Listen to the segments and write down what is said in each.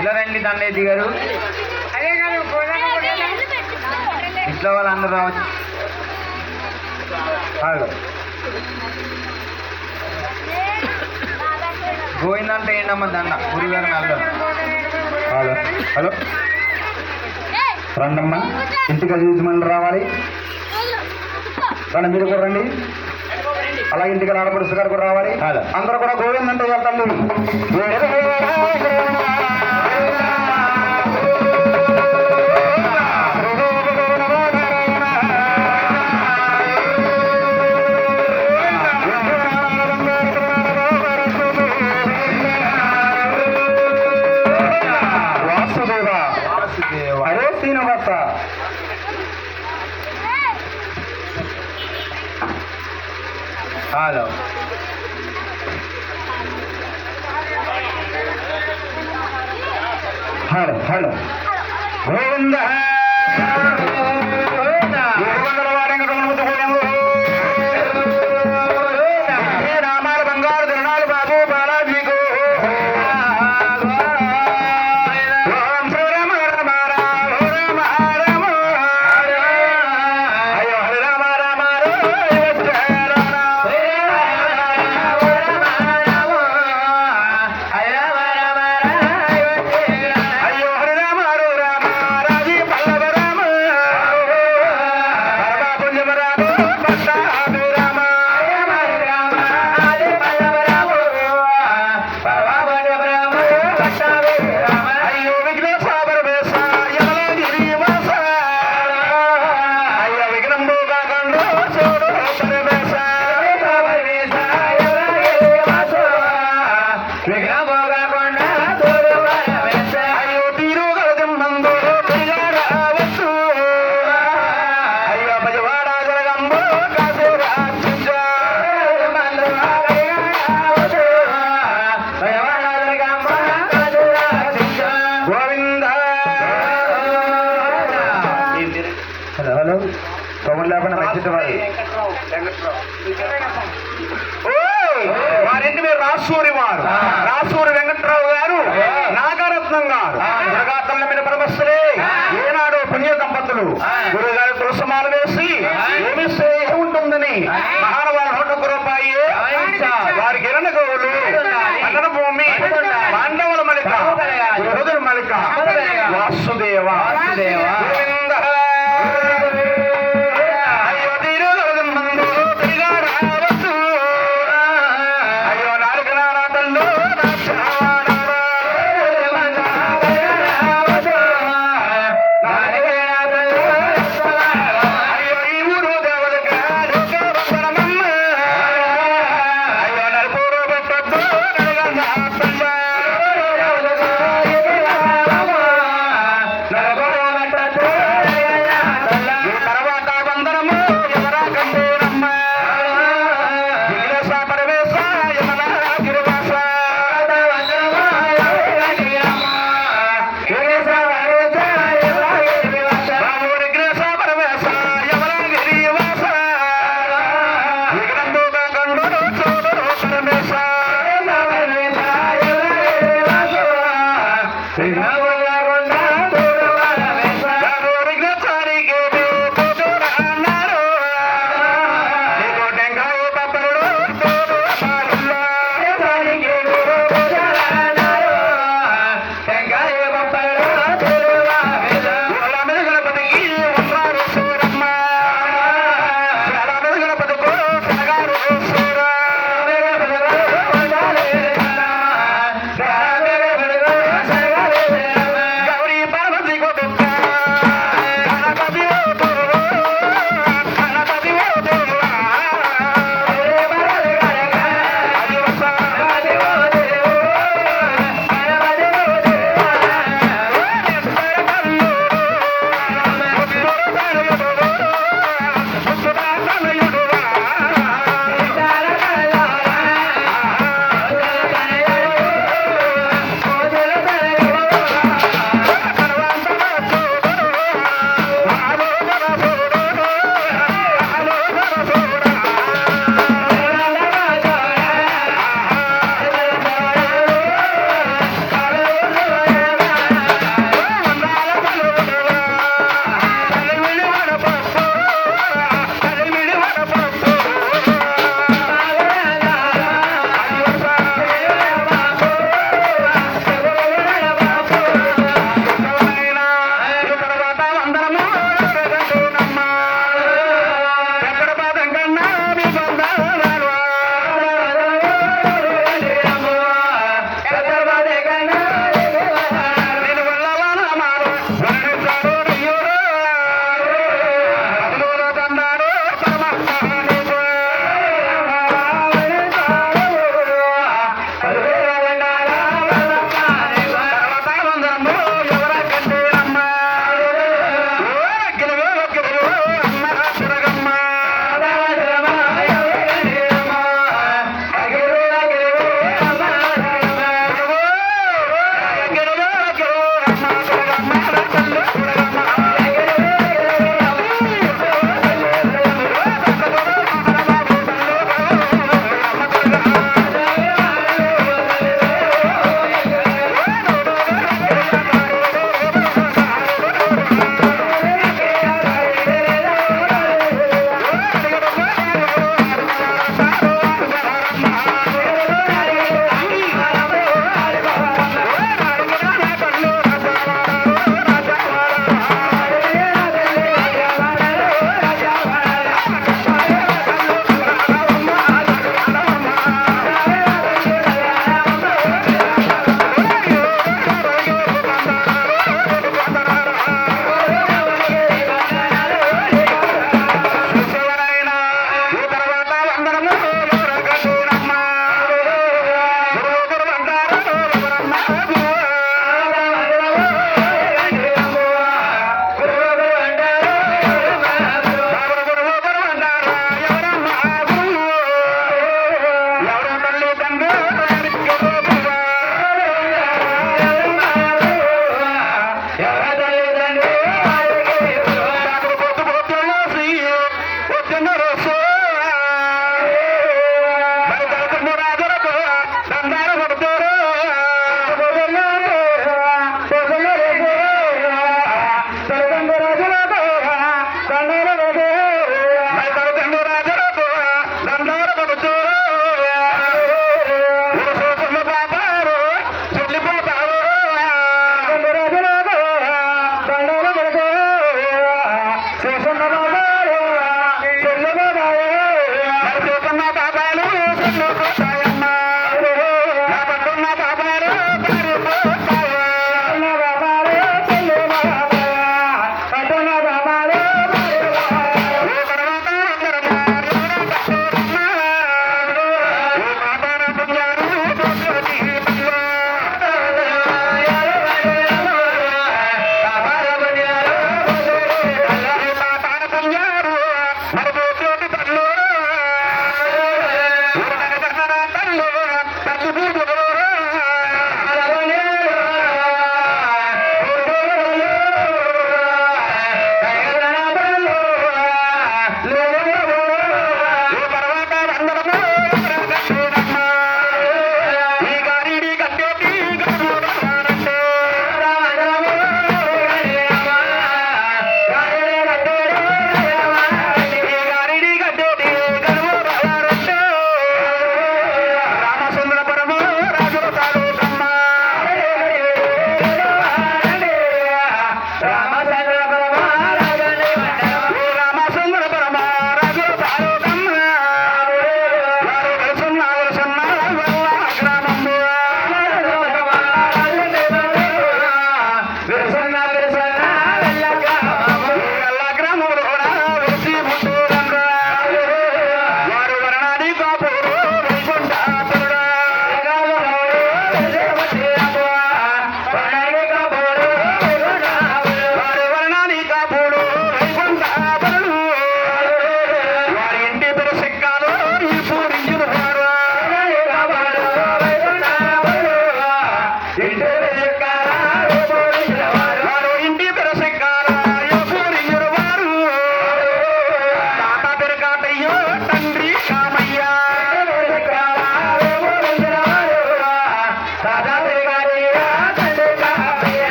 ఇలా రండి దండేది గారు. ఇంట్లో వాళ్ళందరూ రావచ్చు. గోయిందంటే ఏంటమ్మా దండ గురుగారు మెల్ల. హలో హలో రండమ్మా, ఇంటికి చూసి రావాలి. రండి, మీరు కూడా రండి. అలాగే ఇంటికి ఆడపడుచు గారు కూడా రావాలి. అందరూ కూడా గోవిందంటే వెళ్తాను. Hare Srinivasa. Hello hello hello Govinda రామాల బంగారు దినాలు బాబు బాలాజీకు. హలో పవన్ లేకుండా మంచి వారింటి మీరు రాసూరి వారు, రాసూరి వెంకట్రావు గారు, నాగరత్నం గారు, దుర్గాతల్ల మీద పరమస్తులే ఏనాడు పుణ్య దంపతులు గురుగారి తులసమాలు వేసి ఏమిస్తే ఏముంటుందని మహానవారి 1 రూపాయి వారికి ఎరణ గోవులు అన్న భూమి పాండవుల మలిక రుదుల మలిక వాసుదేవ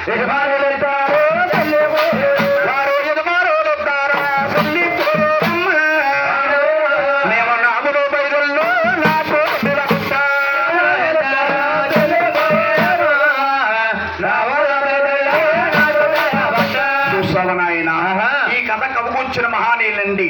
యజమానులైతారో వారు యజమానులవుతారా చెల్లిపోరమ్మ. మేము నాగులు బయలుల్లో నాకు నిలబుట్టా. చూస్తావా నాయనా? ఈ కథ కవుకొచ్చిన మహానీయులండి.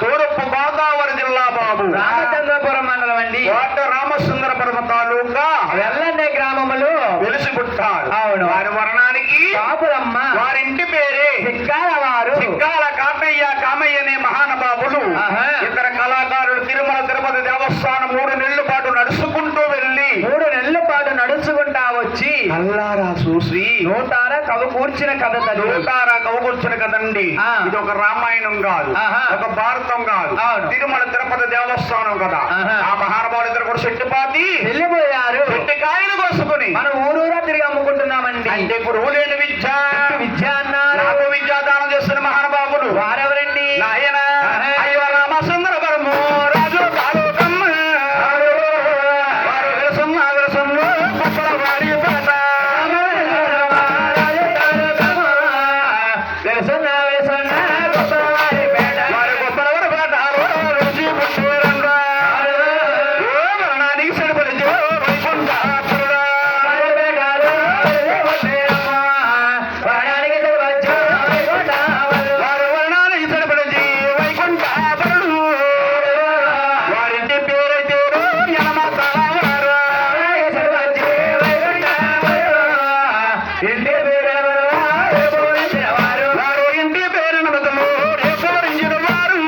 తూర్పు గోదావరి జిల్లా బాబు రామచంద్రపురం మండలం అండి. కోట రామసుందరపురం తాలూకా వెల్లండే గ్రామములు వెలిసి పుట్టారు. అవును. వారి వర్ణానికి కాపురమ్మ వారింటి పేరే సిక్కాల వారు సిక్కాల కాటయ్య కామయ్య అనే మహానుభావులు. ఆహా. ఇతర కళాకారులు తిరుమల తిరుపతి దేవస్థానం 3 నెలల పాటు నడుచుకుంటూ వెళ్ళి 3 నెలల పాటు నడుచుకుంటా వచ్చి అల్లారా చూసి నూటార కవి కూర్చిన కథ తల్లి. నూటారా కవుకొచ్చిన కదండి. ఆ. ఇది ఒక రామాయణం కాదు, ఆహా. ఒక భారతం కాదు, అవును. తిరుమల తిరుపతి దేవస్థానం కదా. ఆహా. ఆ మహానుభావులు ఇద్దరు కూడా చెట్టుపాతి వెళ్ళిపోయారు. చెట్టుకాయలు కోసుకుని మన ఊరూరా తిరిగి అమ్ముకుంటున్నామండి. అంటే గురువు లేని విద్య విద్య అన్నారు. నాకు విద్యాదానం చేస్తున్న మహానుభావులు వారెవరండి? నాయన ఆహా. అయ్యో రామచంద్రపురము రాజు తాలూకమ్మ. వారు విలసమ్మ గొప్పల వారి పేట. వారి గొప్పల వారి పేట రుచి పుట్టేరంగా. ఓ మరణానికి సరిపడి వైకుంఠాపురుడా. వారి వర్ణానికి సరిపడి వైకుంఠాపురుడు. వారింటి పేరైతే యనమతలవారు. వారు ఇంటి పేరున బదులు రేపోరించిన వారు.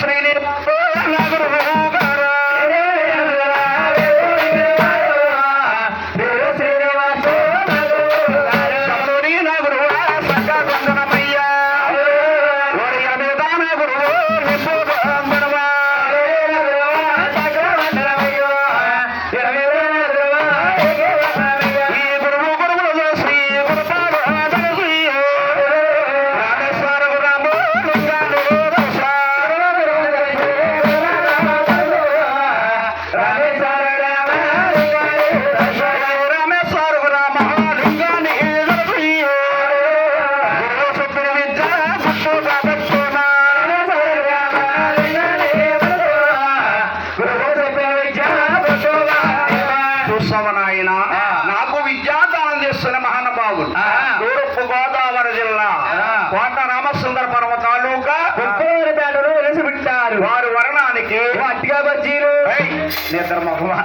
శ్రీనివాస నగరు గారు. శబరుని నగరు సక్కగొందనమయ్య. వారి మీద నగరు నిప్పుగొందనమా. ఈ గురువు గురువులు శ్రీ గురుపాడు తెలిసి రామేశ్వర రాము లింగాలు దోష. రామేశ్వర రామ లింగాన్ని తెలిసి గురువు చెప్పిన విద్య గుట్టుగా పెట్టుకున్నా. చూస్తావా నాయన? నాకు విద్యాదానం చేస్తున్న మహానుభావులు తూర్పు గోదావరి జిల్లా కోట రామసుందరపురం తాలూకా ఉప్పేరుపేటలో వెలిసిపెట్టారు. వారు వర్ణానికి అట్టిగా బజ్జీలు. నిద్ర మొహమా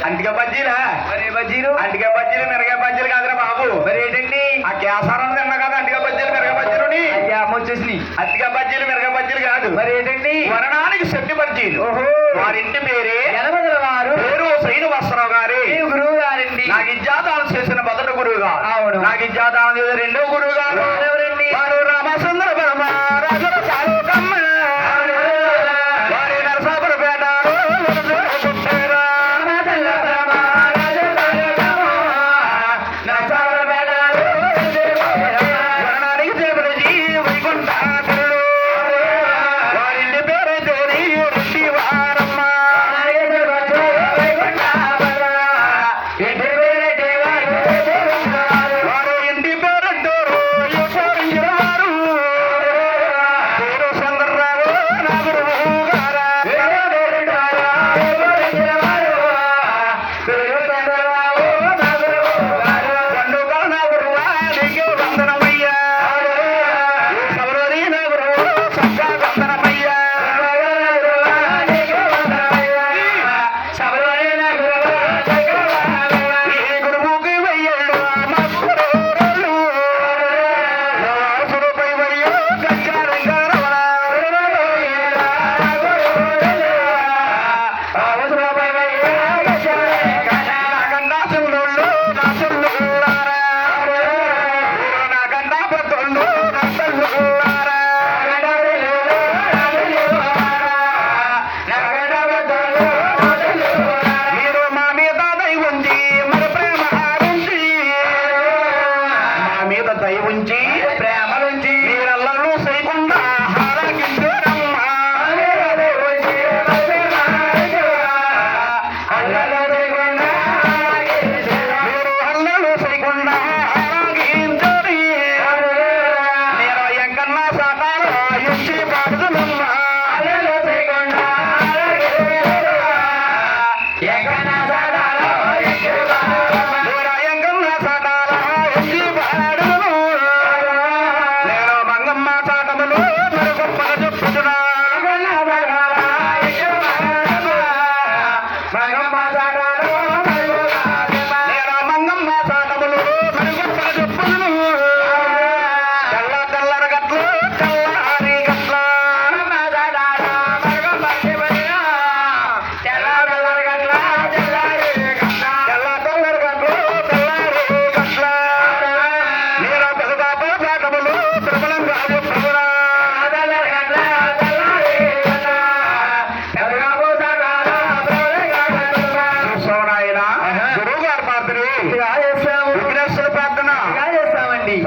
అంటిగా బజ్జీలా? మరి బజ్జీలు అంటిగా బజ్జీలు మిరగా బజ్జీలు కాదురా బాబు. మరి ఏంటండి? ఆ కేసారం తిన్నా కదా అంటిగా బజ్జీలు మిరగా బజ్జీలుని. అయ్యా అమ్మ వచ్చేసినాయి. అట్టిగా బజ్జీలు మిరగా బజ్జీలు కాదు. మరి ఏంటండి? వర్ణానికి శక్తి బజ్జీలు. ఓహో. వారింటి పేరే ఎనమదల వారు పేరు శ్రీనివాసరావు గారి. ఈ గురువు గారండి. నాకు విద్యాదానం చేసిన మొదటి గురువు గారు. అవును. నాకు విద్యాదానం చేసిన రెండో గురువు గారు ఎవరండి? వారు రామచంద్రపురమ రాజుల తాలూకమ్మ. వారి నరసాపురపేట వర్ణానికి చేపడి వైకుంఠాపురుడు. వారింటి పేరైతే రెడ్డి వారమ్మ. వారు ఇంటి పేరంటారు యోగించిన వారు. పేరు చంద్రరావు నాగురు గారా. పండుగ నాగురు వారికి వందనమయ్యా. సవరని నాగురు చక్కగా వందనమయ్యా. ఈ గురువుకి వెయ్యేళ్ళు మక్కురోళ్ళు. వాసులపై వెయ్యో గచ్చారంగా రమణ. నాకండా చిన్నోళ్ళు నా చిన్నోళ్ళారా. నాకండా పెద్దోళ్ళు నా పెద్దోళ్ళారా. మీరు మా మీద దయ ఉంచి మరి ప్రేమ ఆరుంచి. మా మీద దయ ఉంచి ప్రేమలుంచి మీరల్లరూ చేయకుండా హారాకించారమ్మా. మీరు అల్లరూ చేయకుండా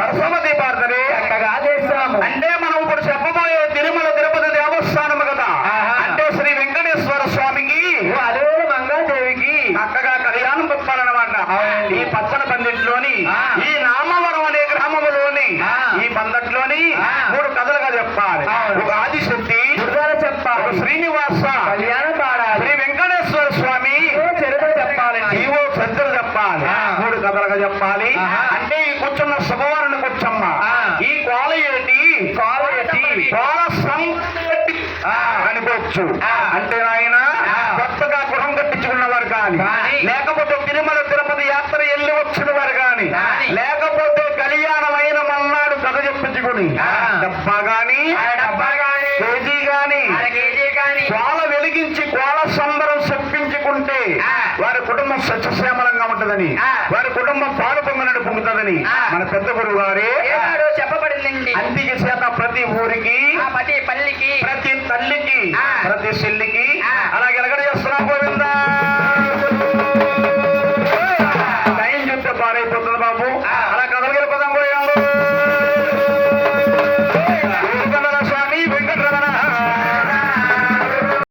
సరసవ దీపార్థనే చక్కగా చేస్తాము. అంటే మనం ఇప్పుడు చెప్పబోయే తిరుమల తిరుపతి దేవస్థానం కదా. ఆహా. అంటే శ్రీ వెంకటేశ్వర స్వామికి అదే మంగాదేవికి చక్కగా కళ్యాణం చెప్పాలన్నమాట. అవునండి. ఈ పచ్చన పందిట్లోని ఆ. ఈ నామవరం అనే గ్రామంలోని ఆ. ఈ పందట్లోని ఆ. 3 కథలుగా చెప్పాలి. అవును. ఒక ఆదిశక్తి, దుర్గాల ఒక చెప్పాలి, శ్రీనివాస, కళ్యాణం పాడాలి, శ్రీ వెంకటేశ్వర స్వామి చరిత్ర చెప్పాలండి. జీవో శ్రద్ధలు చెప్పాలి. ఆ. 3 కథలుగా చెప్పాలి. ఆహా. అంటే ఈ కూర్చున్న శుభవారిని కూర్చమ్మ. ఆ. ఈ కోల ఏంటి? కాలు ఎత్తి కోల సంకటి ఆ. అనుకోవచ్చు. ఆ. అంటే ఆయన ఆ. కొత్తగా గృహం కట్టించుకున్నవారు కానీ, కానీ, లేకపోతే తిరుమల తిరుపతి యాత్ర వెళ్ళి వచ్చిన వారు కానీ, కానీ, లేకపోతే కళ్యాణమైన మన్నాడు కథ చెప్పించుకుని ఆ. డబ్బా గాని, డబ్బా గాని, కేజీ గాని, అర కేజీ గాని, కోల వెలిగించి కోల సంబరం చెప్పించుకుంటే ఆ. వారి కుటుంబం సత్యశ్యామలంగా ఉంటుందని, ఆ. వారి కుటుంబం పాలు పొంగనట్టు పొంగుతుందని ఆ. మన పెద్ద గురువు గారే ఏనాడు చెప్పబడిందండి. అందుకే చేత ప్రతి ఊరికి, ఆ ప్రతి పల్లికి, ప్రతి తల్లికి, ఆ. ప్రతి చెల్లికి, ఆ. అలాగే ఎలాగ